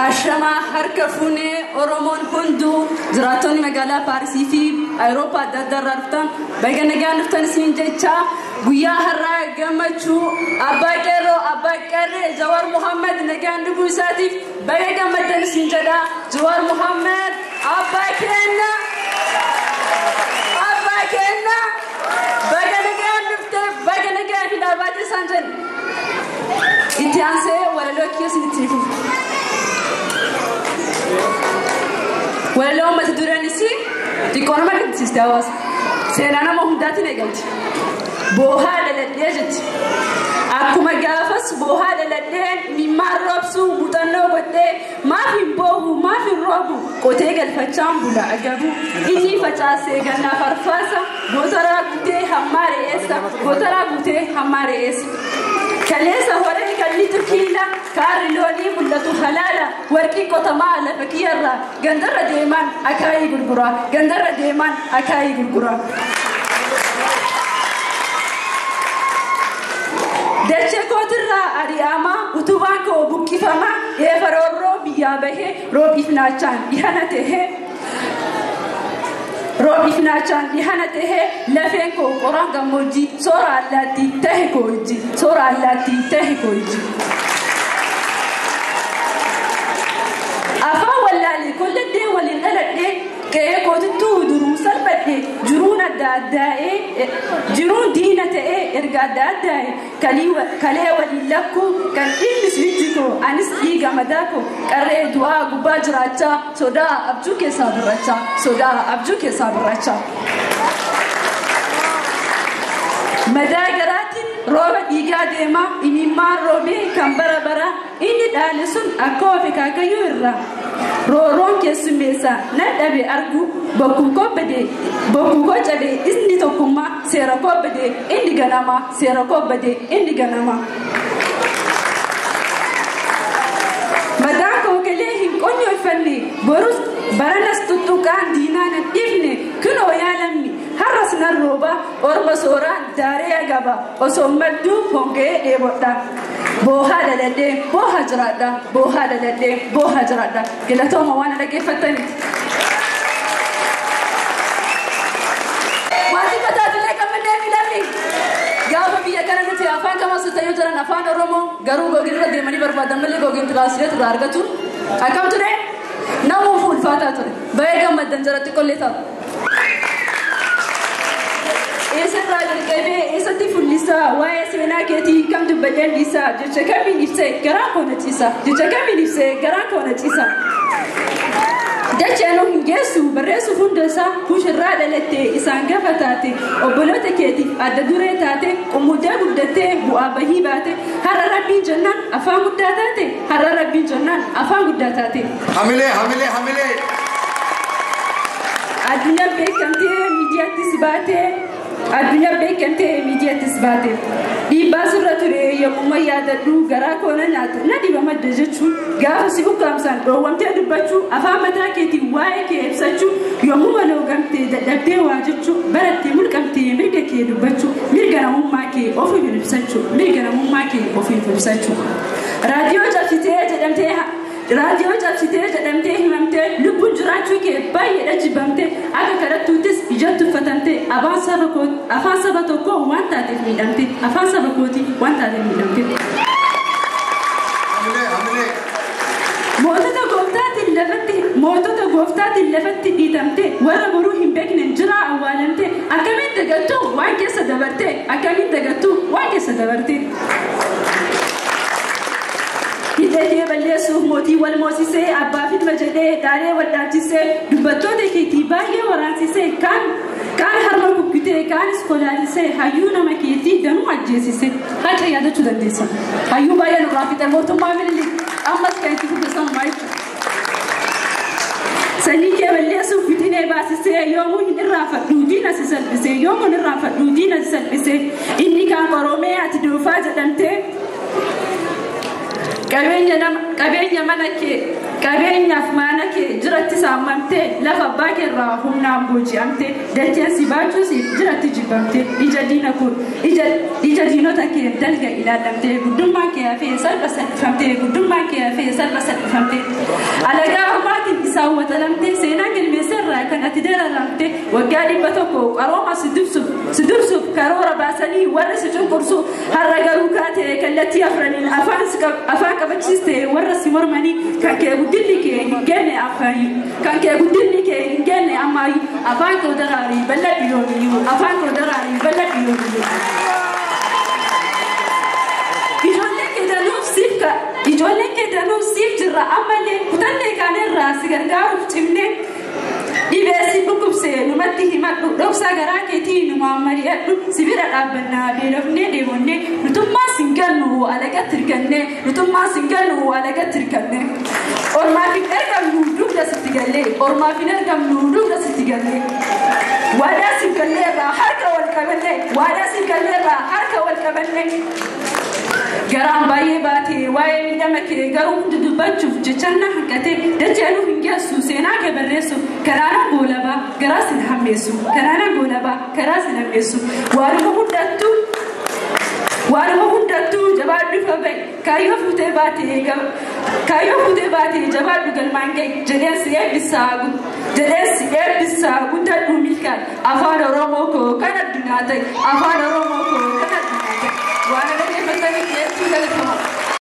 Ashama harka fune Oromon hundu Ziratoni magala Parisi fi Europa dadarraftan baga nagaan nuftan siin jecha guyyaa har'a gammachu Abbaqarre Jawar Muhammad nagaan dubu isaatiif baga gammadan siin jedha Jawar Muhammad Abba kenna baga nagaan nufte baga nagaan hidabati sanjan itianse wala kiyositifu ولو ما تدورني سي تكون ما كنت تستواس سيرانا مهمداتي نقلت بوهذا للجت أكو مجافس بوهذا للجن مما ربسو متنو بدي ما في بوه ما في ربو كتيجل فتشام بلا أجابو إني فتشاسي جنا فرفاسا بوترا بوتي هماري إسا بوترا بوتي هماري إسا كليسا ورك كلي تكيلا كارلوني ملتو خلالا وركي كتمالا فكيرا جندر ديمان أكاي غرغرا جندر ديمان أكاي غرغرا دچه كوترا أرياما وتوانكو بوكيفاما يفرورو بيابه رو إفناچان إحنته روبي فناچان إحنته لفينكو قران غموجي سورة التي تهكوجي سورة التي تهكوجي أفا ولا لكل دي ولنلد كي كوتتو دروس البدي جرون الدادائي جرون دينة إرقا الدادائي كلي وللكو كان إلمس ويجيكو أنس إيغا مداكو كاري دواء قباج راجا سودا أبجوكي صابر راجا سودا أبجوكي صابر راجا مداقرات روبا إيغا ديما إميمان روبي كان برا إني دالسون أكوفي كاكيو إرّا رورون كسميسا ندبي أرجو بكوكو بدي بكوكو جدي إسني تكوما سيركو بدي إندي جناما سيركو بدي إندي جناما مداكو كليه كونيو يفني بروس برانس تطوكان دينان إبني كنو يعلمني harasna roba orba sora dare gaba osomadu honge deboda boha dalade boha jarada gilato mawana lage fatani wati patadle kamne milami gaba biya kanati afan kama sutayo jara afan oromo garu gogirra de mani barbada mali gogin translate dargatu akam ture namu full fata ture bayga madan jarati kolleta إيش الرجل كذا إيش تفعل لسا وإيش هنا كذي كم تبدل لسا جت كم نفسه كرا كونه تيسا جت كم نفسه كرا كونه تيسا ده جانو يسوع بريسو فندسا فوش الرجل لته إسانجا فتاته وبلوته كذي أددورة تاته ومدة بدته بوابه باته هرربي جنان أفهم بدته هرربي جنان أفهم بدته حمله الدنيا بكمتة ميديا تسباته الدنيا بكمتة ميديا تسباته دي بازرة تري يوم ما يادلو غرا كونا ندي بما دجتشو غاف سيو كامسان روام تدبچو افهم تاكيتي واي كيفسچو يوم ما لو غمتي ددتي واجچو برتي ملكمتي ميدكي دبچو ميغنا ماكي اوفي بلبسچو ميغنا ماكي اوفي بلبسچو راديو جابسيته جدمته هممته لبون جراتو كي باي رجبمته اكا كرتوتس اجاتو فتنته افان سبتو كو وانتا تفميدمته افان سبكوتي وانتا تفميدمته حمله موتتا غوفتات اللفت ديدمته ورا بروحي بكن جرا اوالمته اكمين دغتو وانكي سدبرته اكمين دغتو وانكي سدبرته إذا بلسوا موتي والموسيسي أبا في المجدة داري والداتيسي دبتوتي كتيباهي ورانسيسي كان هرمو كتير كان سكولاريسي هايونا مكيتي دمو عجيسيسي هاي يادو تدنديسا هايو بايا نغرافي تلموتو مامل اللي أمس كانتي كبسان مايتو سنيكي بلسوا فتيني باسيسي يومو نرافة دودينا سيسلبسي يومو نرافة دودينا سيسلبسي إني كان قرومي أتدوفا جدمتي كابين جنام qabeenya mana kee qabeenyaaf mana kee jiratti saamamtee lafa abbaa kee irraa humnaan booji'amtee dacheen si baachuus jiratti jibbamtee ija diinota kee dalga ilaalamtee guddummaan kee hafee salpha salphifamtee guddummaan kee hafee salpha salphifamtee alagaa ammaatiin isaan watalamtee seenaa galmeessarraa kan ati dararamtee waggaa 100 qarooma si dursuuf karoora baasanii warra si cunqursu har'a garuu kaatee kallattii afraniin afaan qabachiistee warra si mormanii kan kee guddinni kee hin genne afaayi kan kee guddinni kee hin genne ammaayi afaan koo daraarii bal'adhi yoomiyyuu afaan koo daraarii bal'adhi yoomiyyuu ijoolleen kee danuuf siif jirra ammallee kutannee kaanirraa si gargaaruuf cimnee dhibeessi dhukkubsee numatti himadhu dhoksaa garaa keetii numaan mari'adhu si bira dhaabbannaa beelofnee deemonnee nutummaa singannu alagatti hirkannee nutummaa singannu alagatti hirkannee ormaaf hin argamnu dugda sitti gallee ormaaf hin argamnu dugda sitti gallee waadaa sin galleerraa harka wal qabanne waadaa sin galleerraa harka wal qabanne garaan baay'ee baatee waa'ee miidhama kee garuu hundi dubbachuuf jechanna hanqatee dacheenuu hin geessu seenaa kee barreessu karaana goolabaa garaa sin hammeessu karaana goolabaa garaa sin hammeessu waanuma hundattuu jabaadhu fabai kaayyoo fuutee baatee jabaadhu galmaan ga'e jedheensi eebbisaa guddadhu milkaan afaan oromoo koo kan addunyaa ta'e afaan oromoo koo kan addunyaa ta'e waan dhaggeeffatanii dhiyeessuu galatama.